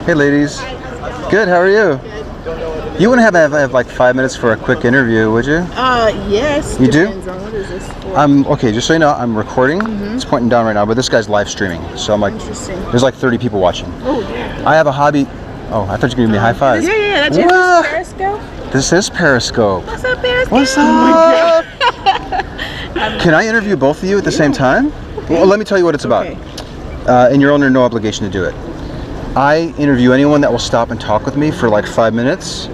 Hey, ladies. Good. How are you? You wouldn't have like 5 minutes for a quick interview, would you? Yes. You do? Depends on what is this for. Okay, just so you know, I'm recording. It's pointing down right now, but this guy's live streaming. So I'm like, there's like 30 people watching. Oh, yeah. I have a hobby. Oh, I thought you were giving me a high five. Yeah, that's your Periscope. This is Periscope. What's up, Periscope? What's up? Can I interview both of you at the same time? Well, let me tell you what it's about. And you're under no obligation to do it. I interview anyone that will stop and talk with me for like 5 minutes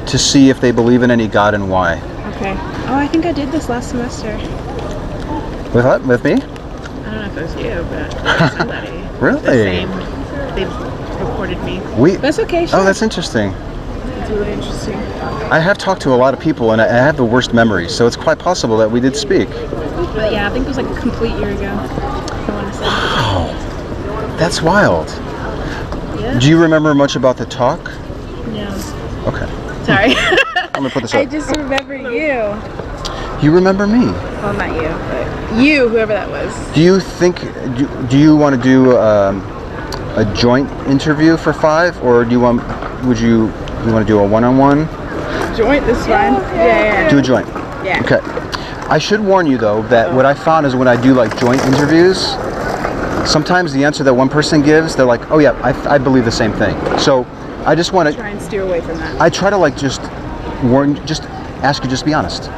to see if they believe in any God and why. Okay. Oh, I think I did this last semester. With what? With me? I don't know if it was you, but somebody. Really? The same. They recorded me. That's okay. Sure. Oh, that's interesting. It's really interesting. I have talked to a lot of people, and I have the worst memories, so it's quite possible that we did speak. But yeah, I think it was like a complete year ago. I want to say. Wow, that's wild. Yeah. Do you remember much about the talk? No. Okay. Sorry. I'm gonna put this up. I just remember you. You remember me? Well, not you, but you, whoever that was. Do you think? Do you want to do a joint interview for 5, or do you want? Would you want to do a one-on-one? Joint is fine. Yeah. Do a joint. Yeah. Okay. I should warn you though that what I found is when I do like joint interviews, sometimes the answer that one person gives, they're like, "Oh yeah, I believe the same thing." So I just want to try and steer away from that. I try to like just ask you, just be honest,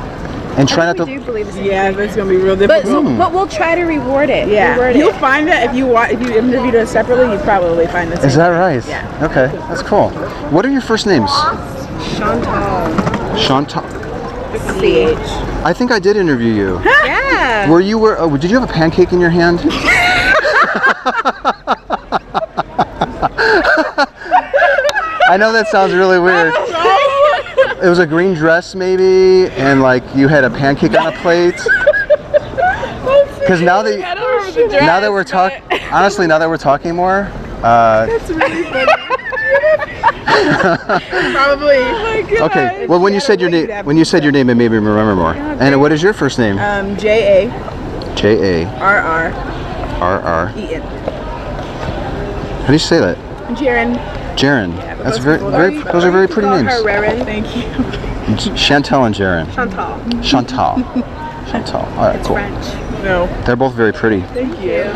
and try not to. Do believe the same thing. That's gonna be real difficult. But we'll try to reward it. Yeah, reward you'll it. find that if you interviewed us separately, you probably find the same. Is that right? Yeah. Okay, that's cool. What are your first names? Chantal. Chantal. CH. I think I did interview you. Yeah. Did you have a pancake in your hand? I know that sounds really weird. It was a green dress maybe, and like you had a pancake on a plate. Because now that we're talking, honestly, now that we're talking more, That's really funny. Probably. Oh my God. Okay. Well, when you said your name, it made me remember more. And what is your first name? Jarren. Jarren. How do you say that? Jarren. Jarren. That's very. Those are very pretty names. Thank you. Chantal and Jarren. Chantal. Chantal. All right, cool. French. No. They're both very pretty. Thank you.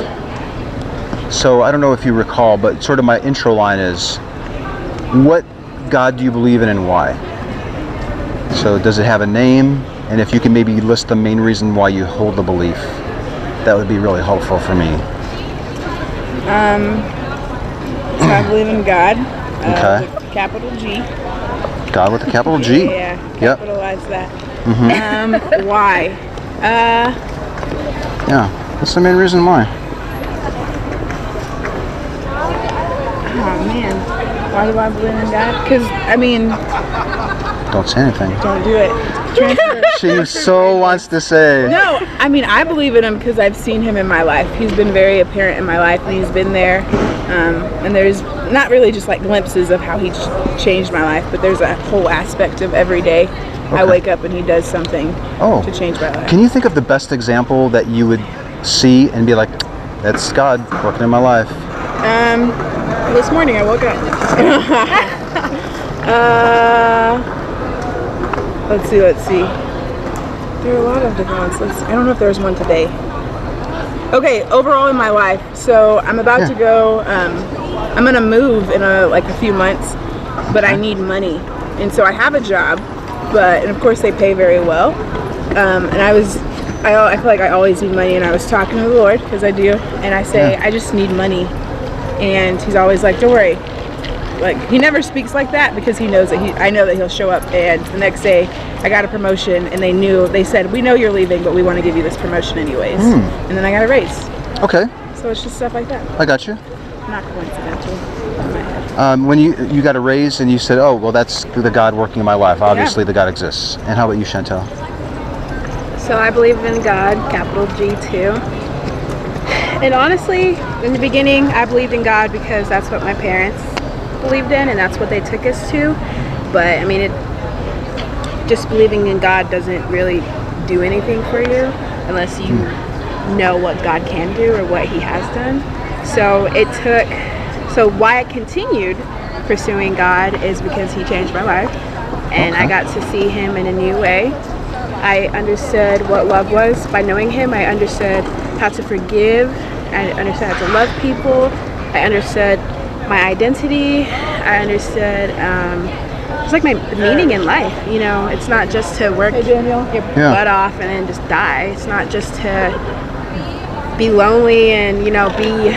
So I don't know if you recall, but sort of my intro line is, what God do you believe in and why? So does it have a name? And if you can maybe list the main reason why you hold the belief, that would be really helpful for me. So I believe in God. Okay. With capital G. God with a capital G. Yeah. Yep. Capitalize that. Why? Yeah. What's the main reason why? Oh man. Why do I believe in God? Because Don't say anything. don't do it. Transfer. She so wants to say. No, I believe in him because I've seen him in my life. He's been very apparent in my life, and he's been there. And there's not really just like glimpses of how he changed my life, but there's a whole aspect of every day I wake up and he does something to change my life. Can you think of the best example that you would see and be like, that's God working in my life? This morning I woke up. Let's see. There are a lot of different ones. I don't know if there's one today. Okay, overall in my life. So I'm about to go. I'm gonna move in a few months, but I need money, and so I have a job, and of course they pay very well. And I feel like I always need money, and I was talking to the Lord because I do, and I say I just need money, and He's always like, don't worry. Like, He never speaks like that because He knows that I know that He'll show up, and the next day I got a promotion, and they said, we know you're leaving, but we want to give you this promotion anyways. And then I got a raise. Okay. So it's just stuff like that. I got you. Not coincidental in my head. When you got a raise and you said, oh, well, that's the God working in my life. Obviously, the God exists. And how about you, Chantal? So I believe in God, capital G too. And honestly, in the beginning, I believed in God because that's what my parents believed in, and that's what they took us to. But just believing in God doesn't really do anything for you unless you know what God can do or what He has done. So it took So why I continued pursuing God is because he changed my life, and I got to see him in a new way. I understood what love was by knowing him. I understood how to forgive. I understood how to love people. I understood my identity. I understood it's like my meaning in life. You know, it's not just to work your butt off and then just die. It's not just to be lonely and, you know, be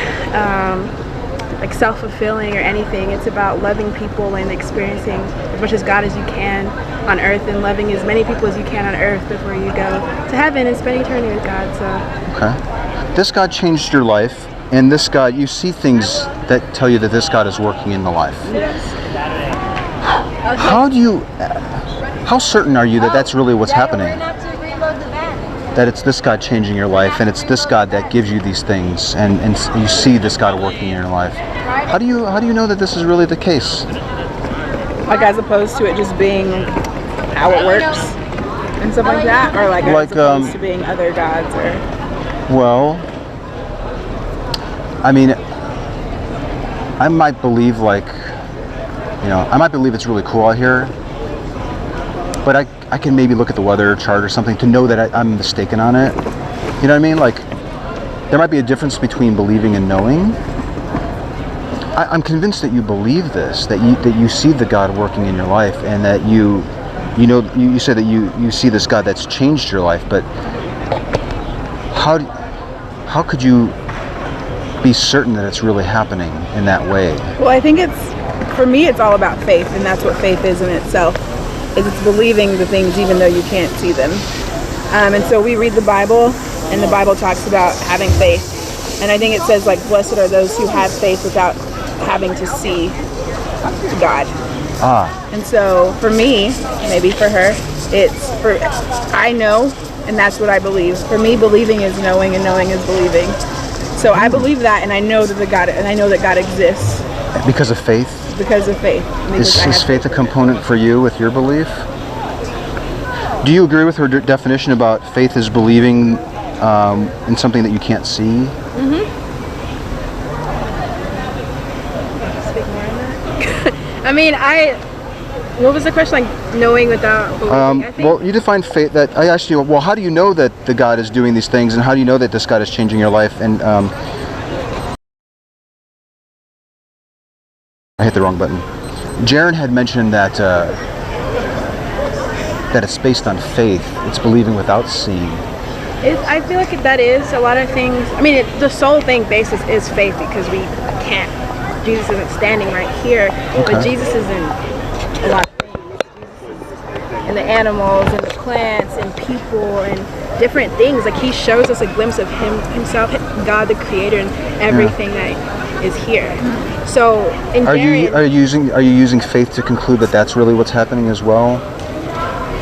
like self-fulfilling or anything. It's about loving people and experiencing as much as God as you can on earth, and loving as many people as you can on earth before you go to heaven and spend eternity with God. So Okay. This God changed your life, and this God, you see things that tell you that this God is working in the life. How certain are you that that's really what's happening? That it's this God changing your life, and it's this God that gives you these things, and you see this God working in your life. How do you know that this is really the case? Like, as opposed to it just being how it works and stuff like that, or like as opposed to being other gods, or. Well, I mean, I might believe I might believe it's really cool out here, but I can maybe look at the weather chart or something to know that I'm mistaken on it. You know what I mean? Like, there might be a difference between believing and knowing. I'm convinced that you believe this, that you see the God working in your life, and that you said that you see this God that's changed your life. But how could you be certain that it's really happening in that way? Well, I think for me, it's all about faith, and that's what faith is in itself. It's believing the things even though you can't see them. And so we read the Bible, and the Bible talks about having faith. And I think it says, like, blessed are those who have faith without having to see God. And so for me, maybe for her, I know, and that's what I believe. For me, believing is knowing, and knowing is believing. So I believe that, and I know that God exists. Because of faith? Because of faith. Is faith a component for you with your belief? Do you agree with her definition about faith is believing in something that you can't see? speak more on that. I mean, what was the question? Like, knowing without believing? I think. Well, you defined faith. That I asked you. Well, how do you know that the God is doing these things, and how do you know that this God is changing your life? And I hit the wrong button. Jarren had mentioned that it's based on faith. It's believing without seeing. I feel like that is a lot of things. I mean, the sole thing basis is faith, because we can't. Jesus isn't standing right here, but Jesus is in a lot of things. Jesus is in the animals, and the plants, and people, and different things. Like, he shows us a glimpse of himself, God the Creator, and everything that is here. So, are you using faith to conclude that that's really what's happening as well?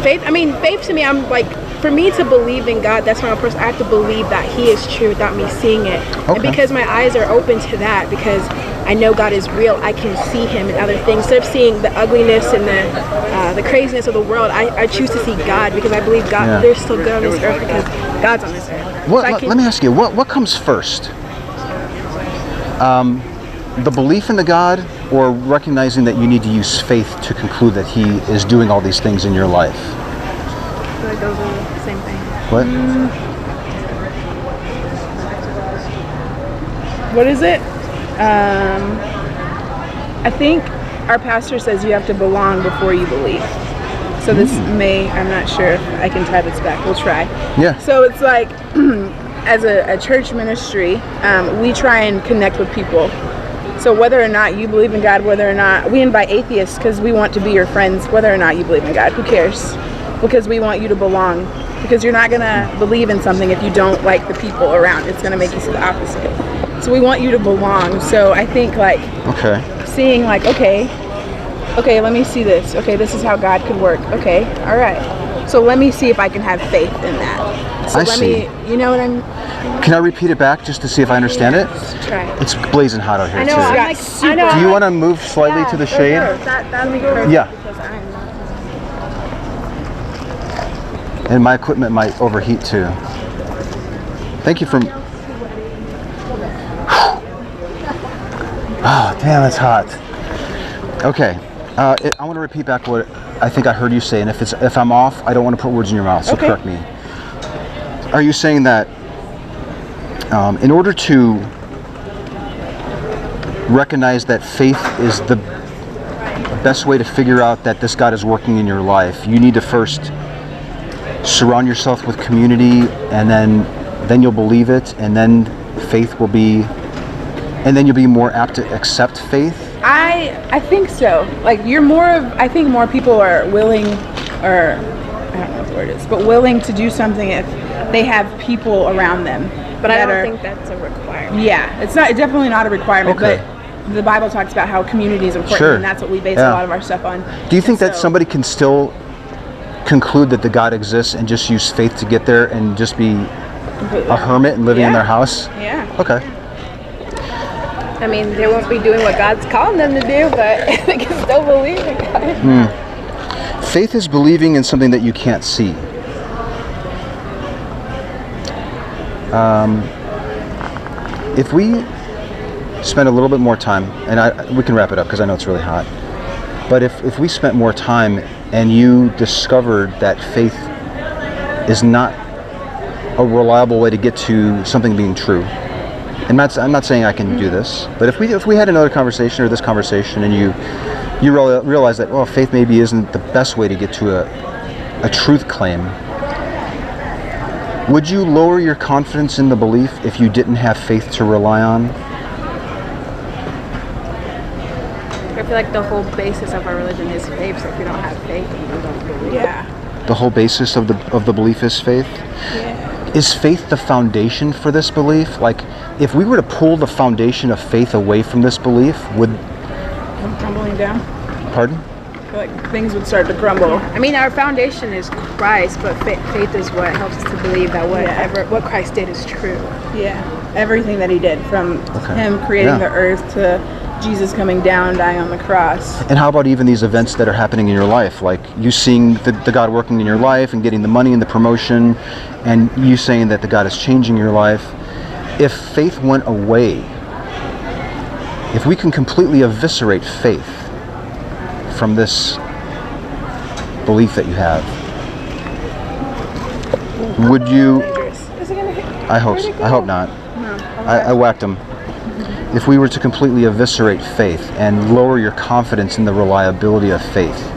Faith. I mean, faith to me, I'm like, for me to believe in God, that's my own person. I have to believe that He is true without me seeing it. And because my eyes are open to that, because I know God is real, I can see Him in other things. Instead of seeing the ugliness and the craziness of the world, I choose to see God, because I believe God. There's still good on this earth because God's on this earth. Let me ask you, what comes first? The belief in the God, or recognizing that you need to use faith to conclude that He is doing all these things in your life? I feel like those are the same thing. What? What is it? I think our pastor says you have to belong before you believe. So this I'm not sure if I can tie this back. We'll try. Yeah. So it's like, as a church ministry, we try and connect with people. So whether or not you believe in God, whether or not we invite atheists, because we want to be your friends, whether or not you believe in God, who cares? Because we want you to belong. Because you're not going to believe in something if you don't like the people around. It's going to make you see the opposite. So we want you to belong. So I think, like, seeing, like, okay, let me see this. Okay, this is how God could work. Okay, all right. So let me see if I can have faith in that. So you know what I'm... Can I repeat it back just to see if I understand it? Try. It's blazing hot out here, I know. too. I know. Do you want to move slightly to the shade? That'll be perfect. Yeah. And my equipment might overheat too. Thank you for... Oh, damn, it's hot. Okay, I want to repeat back what I think I heard you say, and if I'm off, I don't want to put words in your mouth, so correct me. Are you saying that in order to recognize that faith is the best way to figure out that this God is working in your life, you need to first surround yourself with community, and then you'll believe it, and then faith will be, and then you'll be more apt to accept faith? I think so. Like, I think more people are willing, or I don't know what the word is, but willing to do something if they have people around them. But I don't think that's a requirement. Yeah, it's definitely not a requirement, Okay. but the Bible talks about how community is important, Sure. and that's what we base a lot of our stuff on. Do you think that somebody can still conclude that the God exists and just use faith to get there and just be a hermit and living in their house? Yeah. Okay. I mean, they won't be doing what God's calling them to do, but they can still believe in God. Faith is believing in something that you can't see. If we spend a little bit more time, and we can wrap it up because I know it's really hot, but if we spent more time and you discovered that faith is not a reliable way to get to something being true, and I'm not saying I can do this, but if we had another conversation or this conversation and you realize that, well, faith maybe isn't the best way to get to a truth claim, would you lower your confidence in the belief if you didn't have faith to rely on? I feel like the whole basis of our religion is faith, so if we don't have faith, we don't believe. Yeah. The whole basis of the belief is faith? Yeah. Is faith the foundation for this belief? Like, if we were to pull the foundation of faith away from this belief, would... I'm crumbling down. Pardon? I feel like things would start to crumble. I mean, our foundation is Christ, but faith is what helps us to believe that what Christ did is true. Yeah. Everything that he did, from him creating the earth to Jesus coming down, dying on the cross. And how about even these events that are happening in your life? Like you seeing the God working in your life and getting the money and the promotion, and you saying that the God is changing your life. If faith went away, if we can completely eviscerate faith from this belief that you have, would you... Is it gonna hit? I hope not. No. I whacked him. If we were to completely eviscerate faith and lower your confidence in the reliability of faith,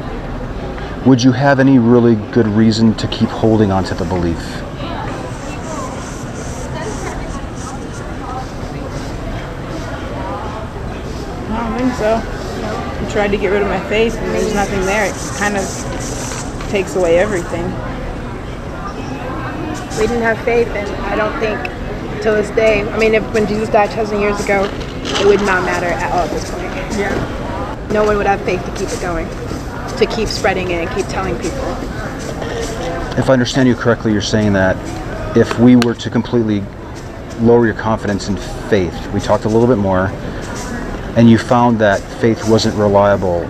would you have any really good reason to keep holding on to the belief? I don't think so. I tried to get rid of my faith, and there's nothing there. It kind of takes away everything. We didn't have faith, and I don't think till this day, I mean, when Jesus died 2,000 years ago, it would not matter at all at this point. Yeah. No one would have faith to keep it going, to keep spreading it and keep telling people. If I understand you correctly, you're saying that if we were to completely lower your confidence in faith, we talked a little bit more, and you found that faith wasn't reliable,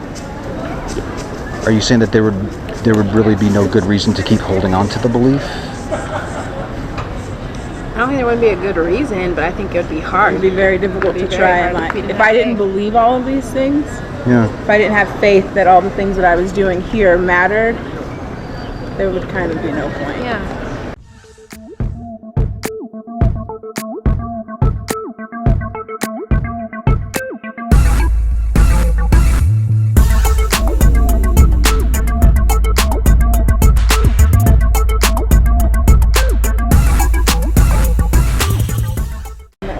are you saying that there would really be no good reason to keep holding on to the belief? I don't think there would be a good reason, but I think it would be hard. It would be very difficult to try. If I didn't believe all of these things, if I didn't have faith that all the things that I was doing here mattered, there would kind of be no point. Yeah.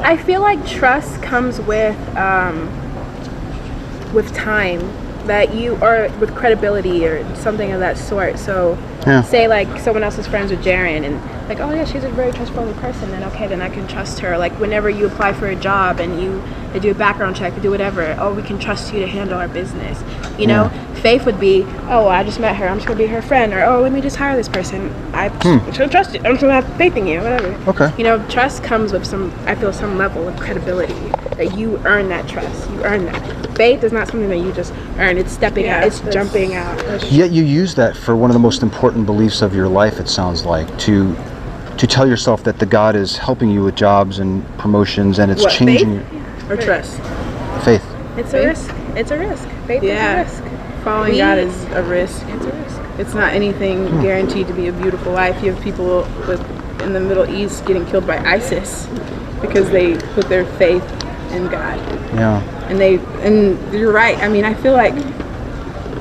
I feel like trust comes with time, that you, or with credibility or something of that sort. So say like someone else is friends with Jarren and like, oh yeah, she's a very trustworthy person, then okay, then I can trust her. Like whenever you apply for a job and they do a background check, they do whatever, oh, we can trust you to handle our business. You know, faith would be, oh, I just met her, I'm just gonna be her friend, or oh, let me just hire this person. I'm just gonna trust you. I'm just gonna have faith in you, whatever. Okay. You know, trust comes with some level of credibility, that you earn that trust. You earn that. Faith is not something that you just earn. It's stepping out. It's jumping out. Yet you use that for one of the most important beliefs of your life, it sounds like, to tell yourself that the God is helping you with jobs and promotions, and it's changing Faith or trust? Faith. It's a risk. It's a risk. Faith Yeah. is a risk. Following God is a risk. It's a risk. It's not anything guaranteed to be a beautiful life. You have people in the Middle East getting killed by ISIS because they put their faith in God. Yeah. And you're right. I mean, I feel like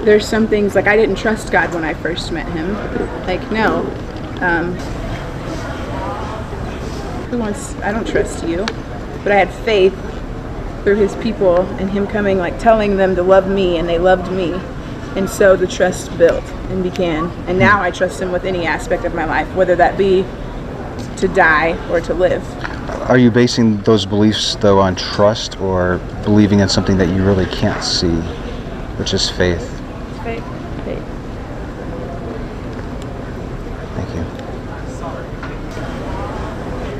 there's some things, like I didn't trust God when I first met him. Like, no. I don't trust you. But I had faith through his people and him coming, like telling them to love me, and they loved me. And so the trust built and began. And now I trust him with any aspect of my life, whether that be to die or to live. Are you basing those beliefs, though, on trust or believing in something that you really can't see, which is faith? Faith. Faith. Thank you.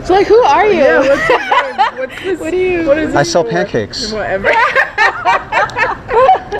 So, like, who are you? Yeah, what's your name? What's this? What do you? What is I this sell for? pancakes. Whatever.